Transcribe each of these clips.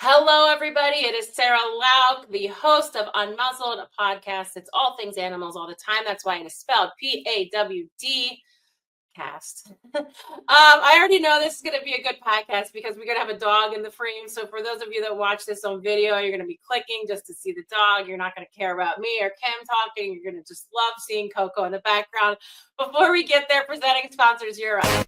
Hello, everybody. It is Sarah Lauk, the host of Unmuzzled, a podcast. It's all things animals all the time. That's why it is spelled P-A-W-D cast. I already know this is going to be a good podcast because we're going to have a dog in the frame. So for those of you that watch this on video, you're going to be clicking just to see the dog. You're not going to care about me or Kim talking. You're going to just love seeing Koko in the background. Before we get there, presenting sponsors, you're up.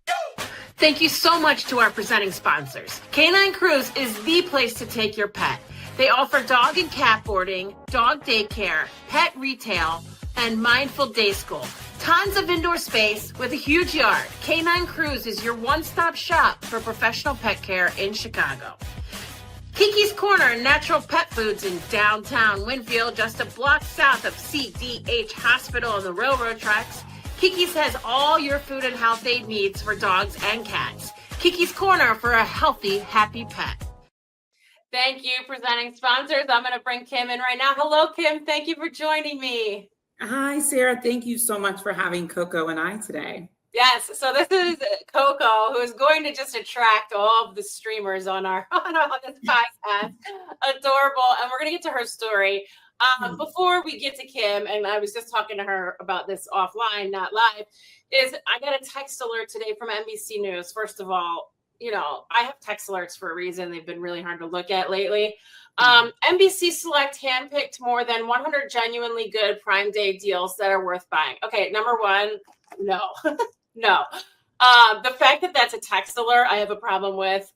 Thank you so much to our presenting sponsors. Canine Cruise is the place to take your pet. They offer dog and cat boarding, dog daycare, pet retail, and mindful day school. Tons of indoor space with a huge yard. Canine Cruise is your one-stop shop for professional pet care in Chicago. Kiki's Corner Natural Pet Foods in downtown Winfield, just a block south of CDH Hospital on the railroad tracks. Kiki's has all your food and health aid needs for dogs and cats. Kiki's Corner for a healthy, happy pet. Thank you, presenting sponsors. I'm going to bring Kim in right now. Hello, Kim. Thank you for joining me. Hi, Sarah. Thank you so much for having Koko and I today. Yes. So this is Koko, who is going to just attract all of the streamers on this podcast. Adorable. And we're going to get to her story. Before we get to Kim, and I was just talking to her about this offline, not live, is I got a text alert today from NBC News. First of all, I have text alerts for a reason. They've been really hard to look at lately. NBC Select handpicked more than 100 genuinely good Prime Day deals that are worth buying. Okay, number one, no. No. The fact that that's a text alert, I have a problem with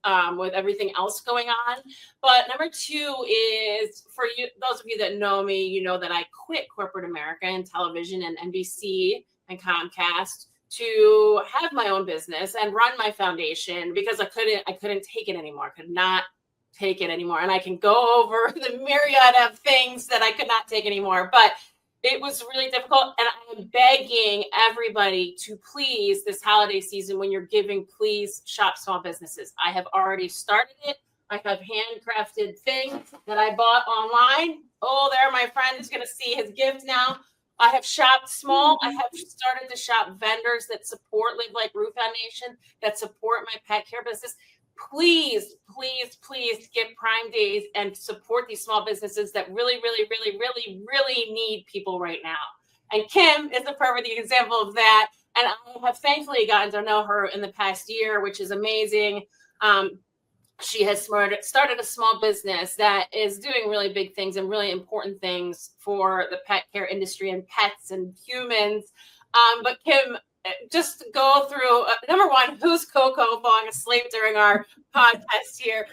everything else going on. But number two is, for you, those of you that know me, you know that I quit corporate America and television and NBC and Comcast to have my own business and run my foundation because I couldn't take it anymore. Could not take it anymore. And I can go over the myriad of things that I could not take anymore. But it was really difficult, and I am begging everybody to please, this holiday season, when you're giving, please shop small businesses. I have already started it. I have handcrafted things that I bought online. Oh, there, my friend is going to see his gift now. I have shopped small. I have started to shop vendors that support Live Like Roof Foundation, that support my pet care business. Please, please, please get Prime Days and support these small businesses that really, really, really, really, really need people right now. And Kim is a perfect example of that. And I have thankfully gotten to know her in the past year, which is amazing. She has started a small business that is doing really big things and really important things for the pet care industry and pets and humans. But Kim, just go through, number one, who's Koko falling asleep during our podcast here?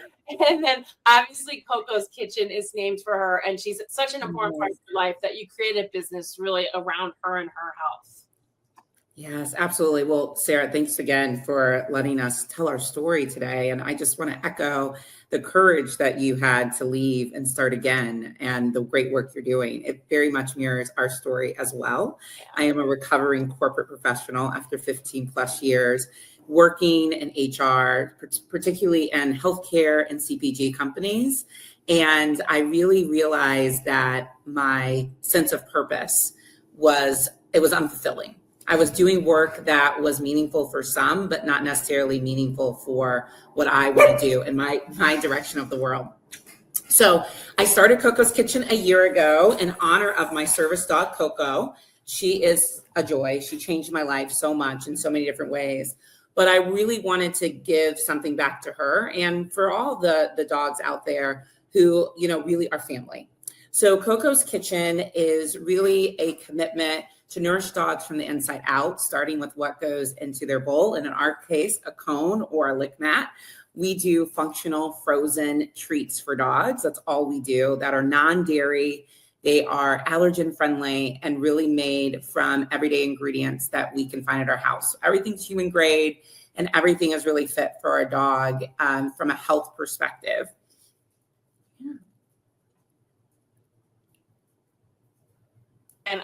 And then obviously Koko's Kitchen is named for her, and she's such an important part of your life that you created a business really around her and her health. Yes, absolutely. Well, Sarah, thanks again for letting us tell our story today. And I just want to echo the courage that you had to leave and start again and the great work you're doing. It very much mirrors our story as well. Yeah. I am a recovering corporate professional after 15 plus years working in HR, particularly in healthcare and CPG companies. And I really realized that my sense of purpose was unfulfilling. I was doing work that was meaningful for some, but not necessarily meaningful for what I want to do in my direction of the world. So I started Koko's Kitchen a year ago in honor of my service dog, Koko. She is a joy. She changed my life so much in so many different ways. But I really wanted to give something back to her and for all the dogs out there who, really are family. So Koko's Kitchen is really a commitment to nourish dogs from the inside out, starting with what goes into their bowl. And in our case, a cone or a lick mat. We do functional frozen treats for dogs. That's all we do, that are non-dairy. They are allergen friendly and really made from everyday ingredients that we can find at our house. So everything's human grade and everything is really fit for our dog from a health perspective. Yeah. And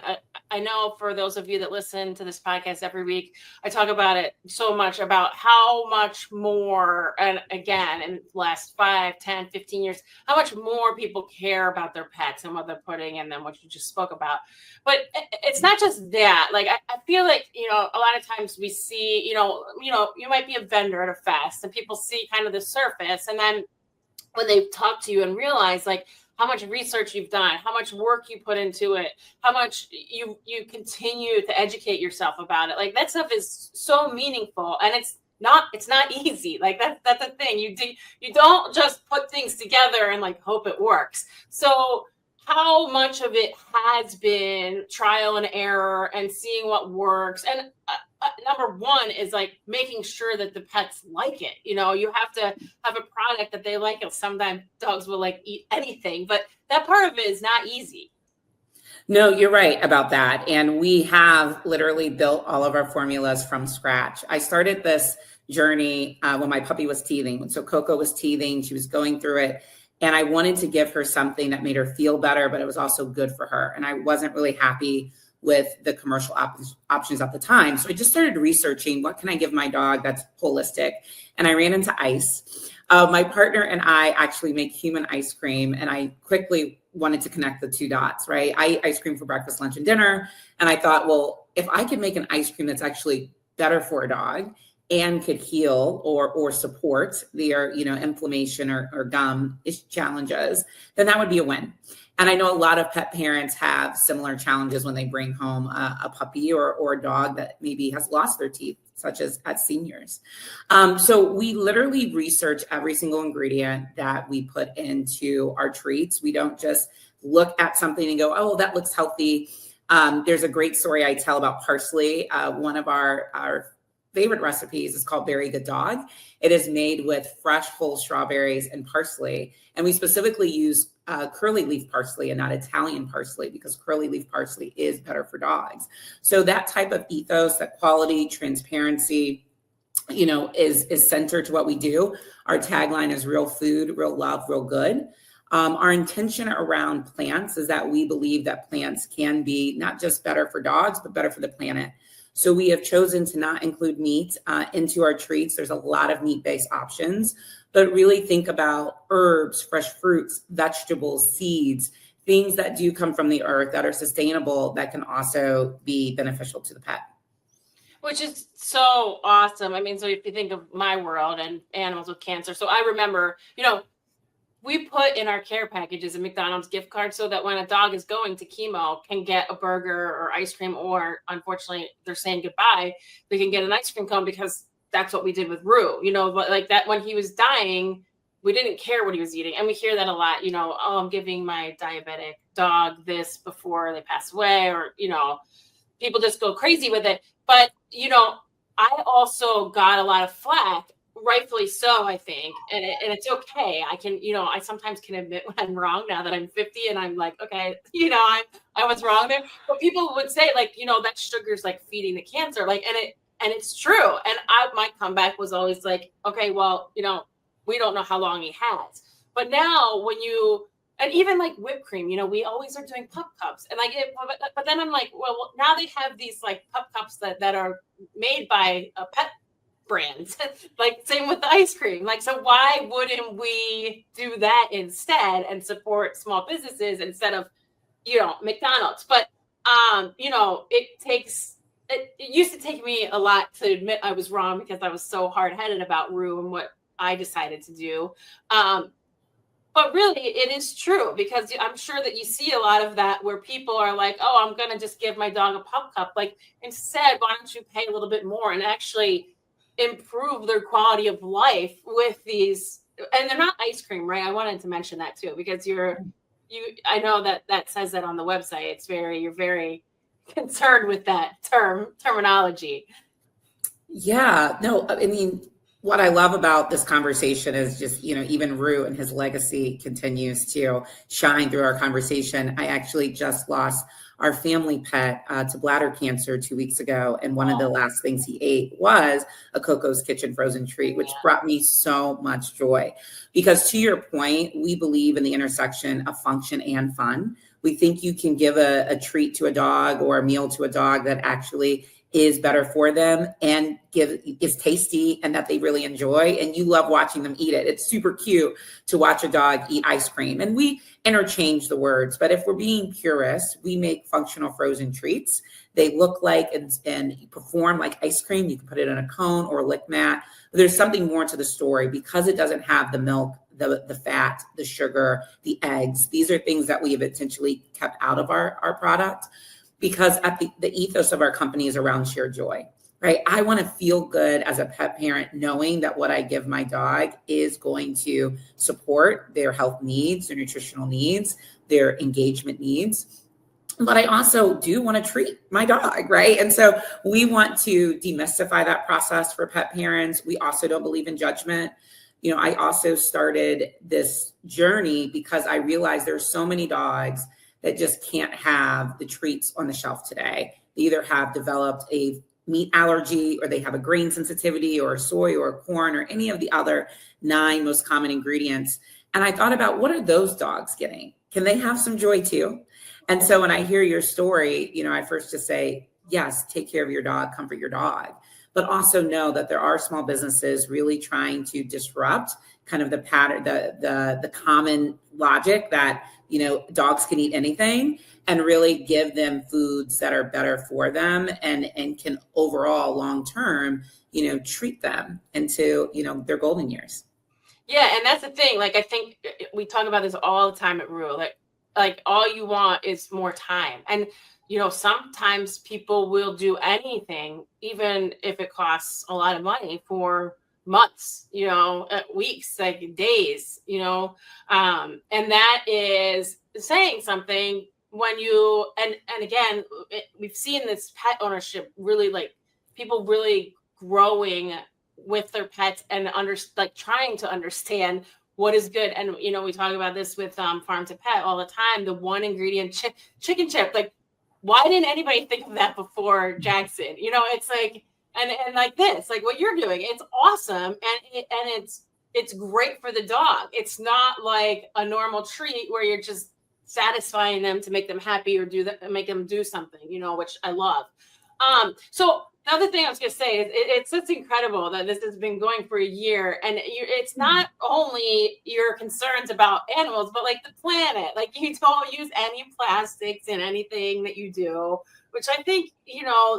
I know for those of you that listen to this podcast every week, I talk about it so much about how much more, and again, in the last 5, 10, 15 years, how much more people care about their pets and what they're putting in them, what you just spoke about. But it's not just that. Like, I feel like, a lot of times we see, you might be a vendor at a fest and people see kind of the surface. And then when they talk to you and realize, like, how much research you've done, how much work you put into it, how much you continue to educate yourself about it. Like, that stuff is so meaningful, and it's not easy. Like, that's the thing. You don't just put things together and like hope it works. So how much of it has been trial and error and seeing what works? And number one is like making sure that the pets like it. You have to have a product that they like. Sometimes dogs will like eat anything, but that part of it is not easy. No, you're right about that. And we have literally built all of our formulas from scratch. I started this journey when my puppy was teething. So Koko was teething. She was going through it. And I wanted to give her something that made her feel better, but it was also good for her. And I wasn't really happy with the commercial options at the time. So I just started researching, what can I give my dog that's holistic? And I ran into ice. My partner and I actually make human ice cream, and I quickly wanted to connect the two dots, right? I eat ice cream for breakfast, lunch, and dinner. And I thought, well, if I could make an ice cream that's actually better for a dog and could heal or support their, inflammation or gum challenges, then that would be a win. And I know a lot of pet parents have similar challenges when they bring home a puppy or a dog that maybe has lost their teeth, such as at seniors. So we literally research every single ingredient that we put into our treats. We don't just look at something and go, oh, that looks healthy. There's a great story I tell about parsley. One of our favorite recipes is called Very Good Dog. It is made with fresh whole strawberries and parsley. And we specifically use curly leaf parsley and not Italian parsley, because curly leaf parsley is better for dogs. So that type of ethos, that quality, transparency, is centered to what we do. Our tagline is real food, real love, real good. Our intention around plants is that we believe that plants can be not just better for dogs, but better for the planet. So we have chosen to not include meat into our treats. There's a lot of meat-based options, but really think about herbs, fresh fruits, vegetables, seeds, things that do come from the earth that are sustainable, that can also be beneficial to the pet. Which is so awesome. I mean, so if you think of my world and animals with cancer, so I remember, we put in our care packages a McDonald's gift card so that when a dog is going to chemo, can get a burger or ice cream, or unfortunately they're saying goodbye, they can get an ice cream cone, because that's what we did with Rue, like that when he was dying, we didn't care what he was eating. And we hear that a lot, oh, I'm giving my diabetic dog this before they pass away, or, people just go crazy with it. But, I also got a lot of flack, rightfully so, I think. And it's okay. I can, I sometimes can admit when I'm wrong now that I'm 50 and I'm like, okay, I was wrong there. But people would say, like, that sugar's like feeding the cancer. Like, and it's true. And my comeback was always like, okay, well, we don't know how long he has. But now and even like whipped cream, we always are doing pup cups. And but then I'm like, well, now they have these like pup cups that are made by a pet brands, like same with the ice cream. Like, so why wouldn't we do that instead and support small businesses instead of, McDonald's? But, it used to take me a lot to admit I was wrong, because I was so hard-headed about Rue and what I decided to do. But really, it is true, because I'm sure that you see a lot of that where people are like, oh, I'm going to just give my dog a pup cup. Like, instead, why don't you pay a little bit more and actually improve their quality of life with these? And they're not ice cream, right? I wanted to mention that too, because I know that says that on the website. You're very concerned with that terminology. Yeah, no, I mean, what I love about this conversation is just, even Rue and his legacy continues to shine through our conversation. I actually just lost our family pet to bladder cancer 2 weeks ago. And one of the last things he ate was a Coco's Kitchen frozen treat, which brought me so much joy. Because to your point, we believe in the intersection of function and fun. We think you can give a treat to a dog or a meal to a dog that actually is better for them and is tasty and that they really enjoy. And you love watching them eat it. It's super cute to watch a dog eat ice cream. And we interchange the words, but if we're being purists, we make functional frozen treats. They look like and perform like ice cream. You can put it in a cone or a lick mat. But there's something more to the story because it doesn't have the milk, the fat, the sugar, the eggs. These are things that we have intentionally kept out of our product. Because at the ethos of our company is around shared joy, right? I want to feel good as a pet parent knowing that what I give my dog is going to support their health needs, their nutritional needs, their engagement needs. But I also do want to treat my dog, right? And so we want to demystify that process for pet parents. We also don't believe in judgment. I also started this journey because I realized there's so many dogs that just can't have the treats on the shelf today. They either have developed a meat allergy or they have a grain sensitivity or soy or corn or any of the other 9 most common ingredients. And I thought about what are those dogs getting? Can they have some joy too? And so when I hear your story, I first just say, yes, take care of your dog, comfort your dog, but also know that there are small businesses really trying to disrupt kind of the pattern, the common logic that dogs can eat anything and really give them foods that are better for them and can overall long-term, treat them into, their golden years. Yeah. And that's the thing. Like, I think we talk about this all the time at Rue. Like all you want is more time. And, sometimes people will do anything, even if it costs a lot of money for months, weeks, like days, and that is saying something when you, and again, we've seen this pet ownership really like people really growing with their pets and trying to understand what is good. And, we talk about this with Farm to Pet all the time, the one ingredient chicken chip, like, why didn't anybody think of that before Jackson? It's like, and like this, like what you're doing, it's awesome. And it's great for the dog. It's not like a normal treat where you're just satisfying them to make them happy or make them do something, which I love. So the other thing I was going to say is it's just incredible that this has been going for a year, and it's not only your concerns about animals, but like the planet. Like you don't use any plastics in anything that you do, which I think,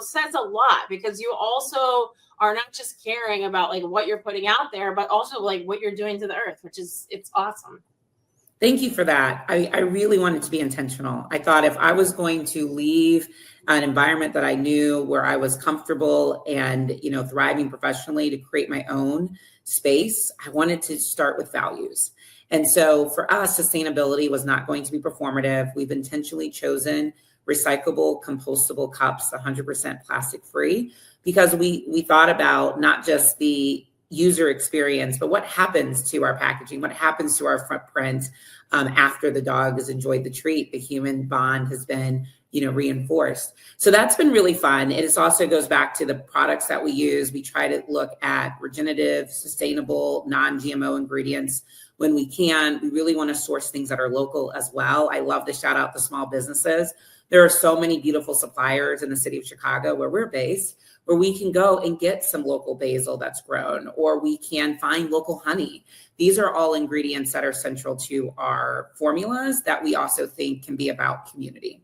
says a lot because you also are not just caring about like what you're putting out there, but also like what you're doing to the earth, it's awesome. Thank you for that. I really wanted to be intentional. I thought if I was going to leave an environment that I knew where I was comfortable and, thriving professionally to create my own space, I wanted to start with values. And so for us, sustainability was not going to be performative. We've intentionally chosen recyclable, compostable cups, 100% plastic free, because we thought about not just the user experience, but what happens to our packaging, what happens to our footprint after the dog has enjoyed the treat, the human bond has been, reinforced. So that's been really fun. It also goes back to the products that we use. We try to look at regenerative, sustainable, non-GMO ingredients when we can. We really want to source things that are local as well. I love to shout out the small businesses. There are so many beautiful suppliers in the city of Chicago where we're based, where we can go and get some local basil that's grown, or we can find local honey. These are all ingredients that are central to our formulas that we also think can be about community.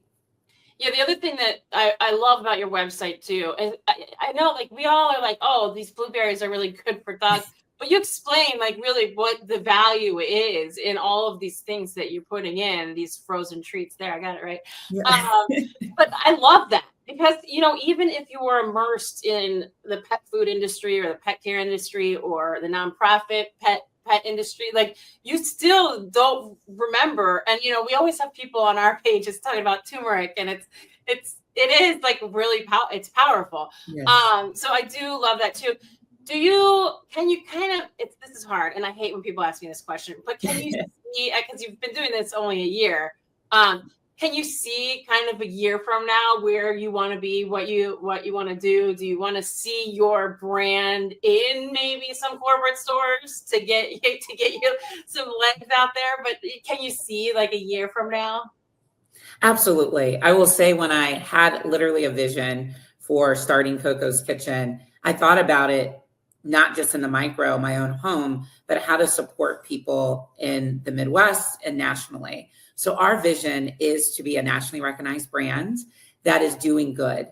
Yeah, the other thing that I love about your website too, is I know like we all are like, oh, these blueberries are really good for dogs, but you explain like really what the value is in all of these things that you're putting in, these frozen treats there. I got it right. Yeah. But I love that because, even if you were immersed in the pet food industry or the pet care industry or the nonprofit pet industry, like you still don't remember. And, we always have people on our pages talking about turmeric, and it is like really it's powerful. Yes. So I do love that too. Can you kind of, this is hard, and I hate when people ask me this question, but can you see, because you've been doing this only a year, can you see kind of a year from now where you want to be, what you want to do? Do you want to see your brand in maybe some corporate stores to get you some legs out there? But can you see like a year from now? Absolutely. I will say, when I had literally a vision for starting Koko's Kitchen, I thought about it not just in the micro, my own home, but how to support people in the Midwest and nationally. So our vision is to be a nationally recognized brand that is doing good.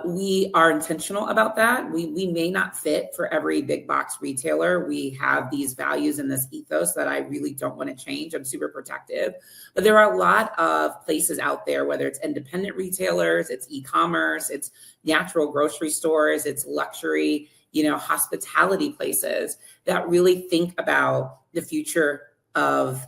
We are intentional about that. We may not fit for every big box retailer. We have these values and this ethos that I really don't want to change. I'm super protective. But there are a lot of places out there, whether it's independent retailers, it's e-commerce, it's natural grocery stores, it's luxury, hospitality places that really think about the future of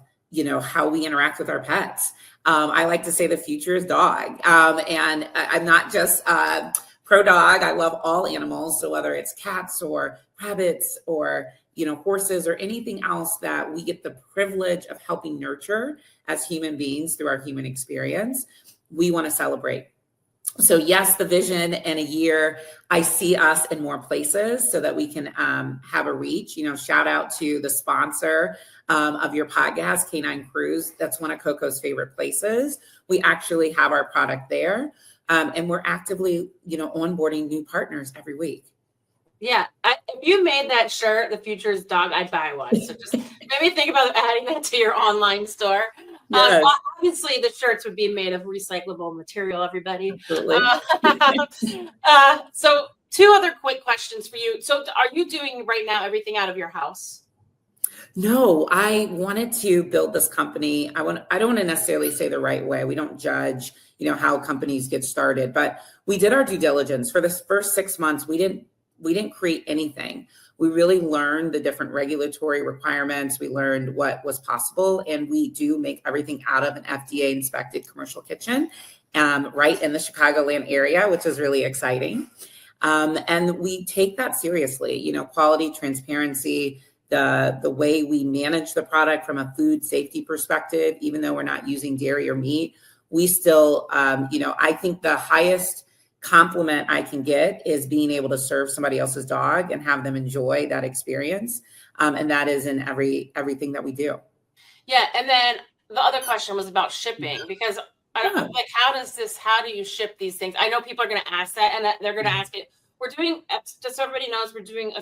how we interact with our pets. I like to say the future is dog. And I'm not just pro dog. I love all animals. So whether it's cats or rabbits or, horses or anything else that we get the privilege of helping nurture as human beings through our human experience, we want to celebrate. So yes, the vision in a year, I see us in more places so that we can have a reach. Shout out to the sponsor of your podcast, Canine Cruise. That's one of Koko's favorite places. We actually have our product there, and we're actively, onboarding new partners every week. Yeah, if you made that shirt, "The Future is Dog," I'd buy one. So just maybe think about adding that to your online store. Yes. Obviously, the shirts would be made of recyclable material, everybody. Absolutely. So 2 other quick questions for you. So are you doing right now everything out of your house? No, I wanted to build this company. I don't want to necessarily say the right way. We don't judge, how companies get started, but we did our due diligence. For the first 6 months, we didn't create anything. We really learned the different regulatory requirements. We learned what was possible, and we do make everything out of an FDA inspected commercial kitchen, right in the Chicagoland area, which is really exciting. And we take that seriously, quality, transparency, the way we manage the product from a food safety perspective. Even though we're not using dairy or meat, we still, I think the highest compliment I can get is being able to serve somebody else's dog and have them enjoy that experience. And that is in everything that we do. Yeah. And then the other question was about shipping, because I don't know, like, how do you ship these things? I know people are going to ask that, and they're going to ask it. We're doing, just so everybody knows, we're doing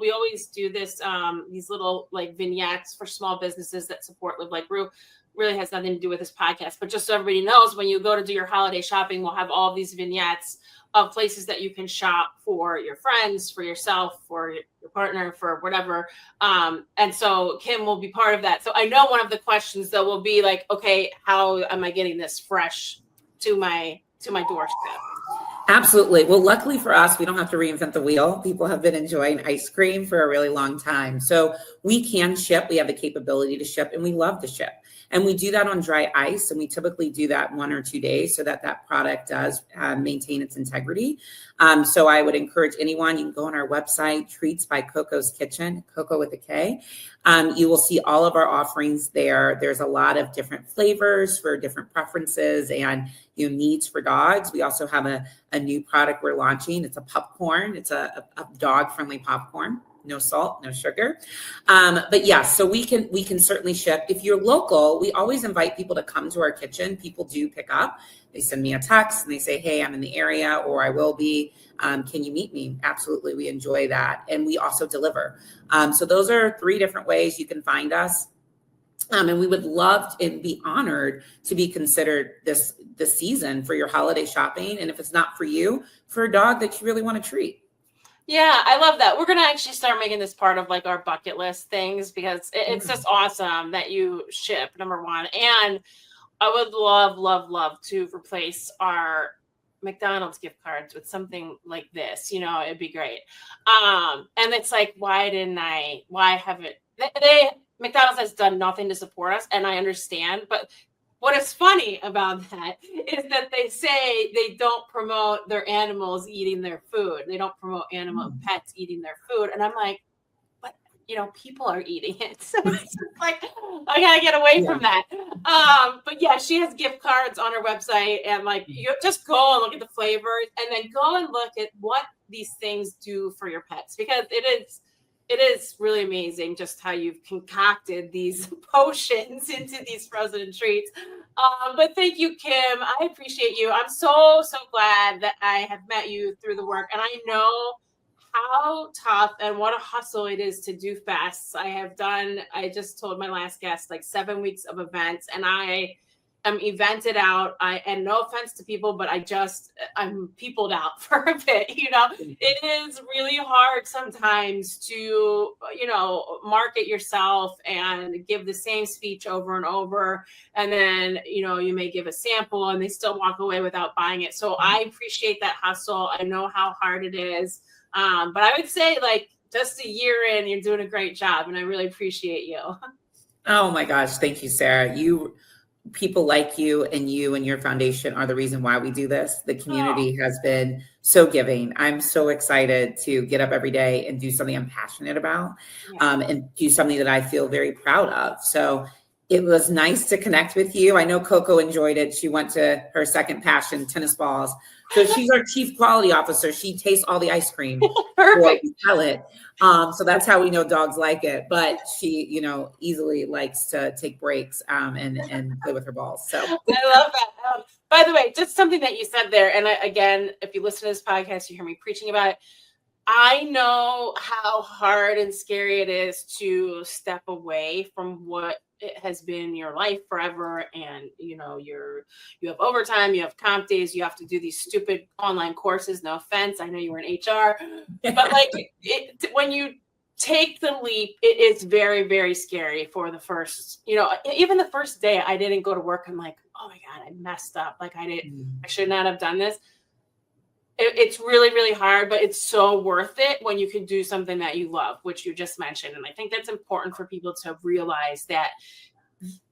we always do this, these little like vignettes for small businesses that support Live Like Rue. Really has nothing to do with this podcast, but just so everybody knows, when you go to do your holiday shopping, we'll have all of these vignettes of places that you can shop for your friends, for yourself, for your partner, for whatever. And so Kim will be part of that. So I know one of the questions though will be like, okay, how am I getting this fresh to my doorstep? Absolutely. Well, luckily for us, we don't have to reinvent the wheel. People have been enjoying ice cream for a really long time. So we can ship. We have the capability to ship, and we love to ship. And we do that on dry ice, and we typically do that 1 or 2 days so that product does maintain its integrity. So I would encourage anyone, you can go on our website, Treats by Koko's Kitchen, Koko with a K. You will see all of our offerings there. There's a lot of different flavors for different preferences and needs for dogs. We also have a new product we're launching. It's a popcorn. It's a dog-friendly popcorn. No salt, no sugar. But yeah, so we can certainly ship. If you're local, we always invite people to come to our kitchen. People do pick up. They send me a text and they say, hey, I'm in the area, or I will be. Can you meet me? Absolutely. We enjoy that. And we also deliver. So those are 3 different ways you can find us. And we would love and be honored to be considered this season for your holiday shopping. And if it's not for you, for a dog that you really want to treat. Yeah, I love that. We're going to actually start making this part of like our bucket list things, because it's just awesome that you ship, number one. And I would love to replace our McDonald's gift cards with something like this. It'd be great. And it's like, why haven't McDonald's has done nothing to support us, and I understand, but what is funny about that is that they say they don't promote their animals eating their food. They don't promote pets eating their food. And I'm like, but people are eating it. So it's just like, I gotta get away from that. But yeah, she has gift cards on her website, and like, you just go and look at the flavors, and then go and look at what these things do for your pets, because it is really amazing just how you've concocted these potions into these frozen treats. But thank you, Kim. I appreciate you. I'm so glad that I have met you through the work, and I know how tough and what a hustle it is to do fasts. I just told my last guest, like 7 weeks of events, and I am evented out. And no offense to people, but I'm peopled out for a bit. It is really hard sometimes to, market yourself and give the same speech over and over. And then, you may give a sample and they still walk away without buying it. So I appreciate that hustle. I know how hard it is. But I would say, like, just a year in, you're doing a great job, and I really appreciate you. Oh my gosh. Thank you, Sarah. People like you and your foundation are the reason why we do this. The community has been so giving. I'm so excited to get up every day and do something I'm passionate about, and do something that I feel very proud of. So it was nice to connect with you. I know Koko enjoyed it. She went to her second passion, tennis balls. So she's our chief quality officer. She tastes all the ice cream before we sell it. So that's how we know dogs like it. But she, easily likes to take breaks and play with her balls. So I love that. By the way, just something that you said there, and again, if you listen to this podcast, you hear me preaching about it. I know how hard and scary it is to step away from what it has been your life forever. And, you have overtime, you have comp days, you have to do these stupid online courses. No offense. I know you were in HR, but like when you take the leap, it is very, very scary for the first, even the first day I didn't go to work. I'm like, oh my God, I messed up. Like I should not have done this. It's really, really hard, but it's so worth it when you can do something that you love, which you just mentioned. And I think that's important for people to realize that.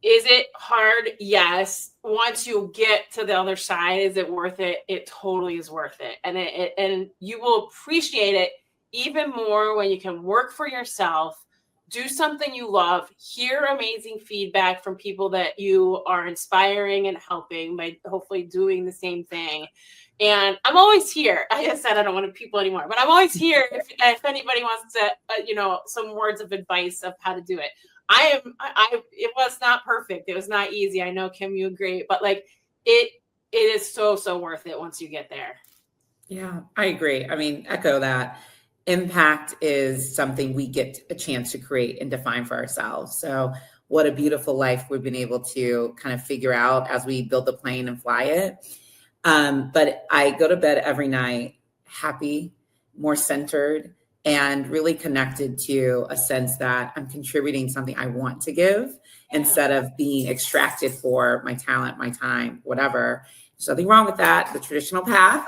Is it hard? Yes. Once you get to the other side, is it worth it? It totally is worth it. And you will appreciate it even more when you can work for yourself, do something you love, hear amazing feedback from people that you are inspiring and helping by hopefully doing the same thing. And I'm always here. I said I don't want to people anymore, but I'm always here if anybody wants to, some words of advice of how to do it. It was not perfect. It was not easy. I know, Kim, you agree, but like it is so worth it once you get there. Yeah, I agree. I mean, echo that. Impact is something we get a chance to create and define for ourselves. So what a beautiful life we've been able to kind of figure out as we build the plane and fly it. But I go to bed every night happy, more centered, and really connected to a sense that I'm contributing something I want to give instead of being extracted for my talent, my time, whatever. There's nothing wrong with that, the traditional path.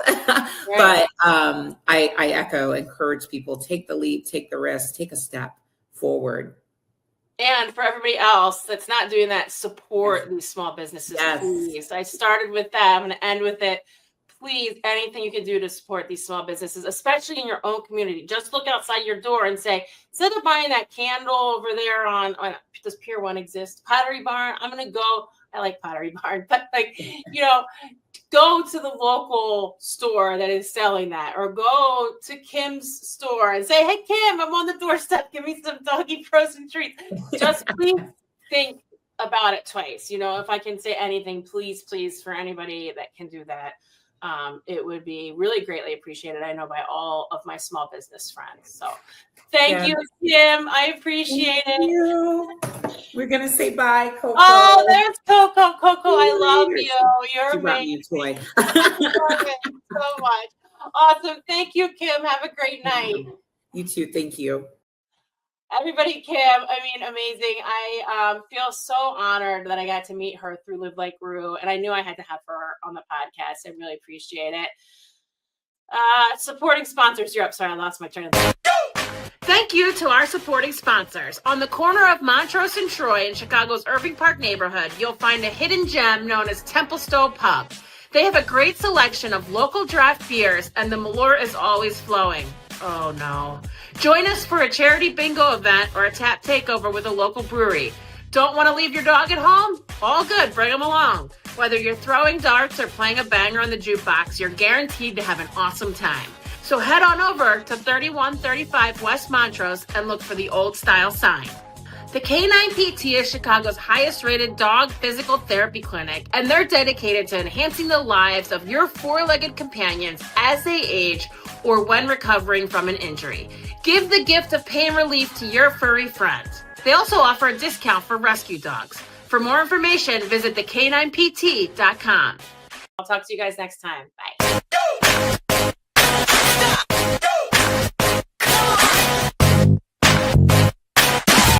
But I echo, encourage people, take the leap, take the risk, take a step forward. And for everybody else that's not doing that, support these small businesses, please. I started with that. I'm going to end with it. Please, anything you can do to support these small businesses, especially in your own community. Just look outside your door and say, instead of buying that candle over there on does Pier 1 exist? Pottery Barn, I'm going to go. I like Pottery Barn, but go to the local store that is selling that, or go to Kim's store and say, hey, Kim, I'm on the doorstep. Give me some doggy frozen treats. Just please think about it twice. If I can say anything, please, for anybody that can do that, it would be really greatly appreciated. I know by all of my small business friends. So thank you, Kim. I appreciate it. We're going to say bye, Koko. Oh, there's Koko. Koko, I love you. You're amazing. I love it so much. Awesome. Thank you, Kim. Have a great night. You too. Thank you. Everybody, Kim, I mean, amazing. I feel so honored that I got to meet her through Live Like Guru, and I knew I had to have her on the podcast. I really appreciate it. Supporting sponsors, you're up. Sorry, I lost my train of thought. Thank you to our supporting sponsors. On the corner of Montrose and Troy in Chicago's Irving Park neighborhood, you'll find a hidden gem known as Templestowe Pub. They have a great selection of local draft beers, and the Malort is always flowing. Oh no. Join us for a charity bingo event or a tap takeover with a local brewery. Don't want to leave your dog at home? All good, bring them along. Whether you're throwing darts or playing a banger on the jukebox, you're guaranteed to have an awesome time. So head on over to 3135 West Montrose and look for the old style sign. The Canine PT is Chicago's highest rated dog physical therapy clinic, and they're dedicated to enhancing the lives of your four-legged companions as they age or when recovering from an injury. Give the gift of pain relief to your furry friend. They also offer a discount for rescue dogs. For more information, visit thecaninept.com. I'll talk to you guys next time. Bye.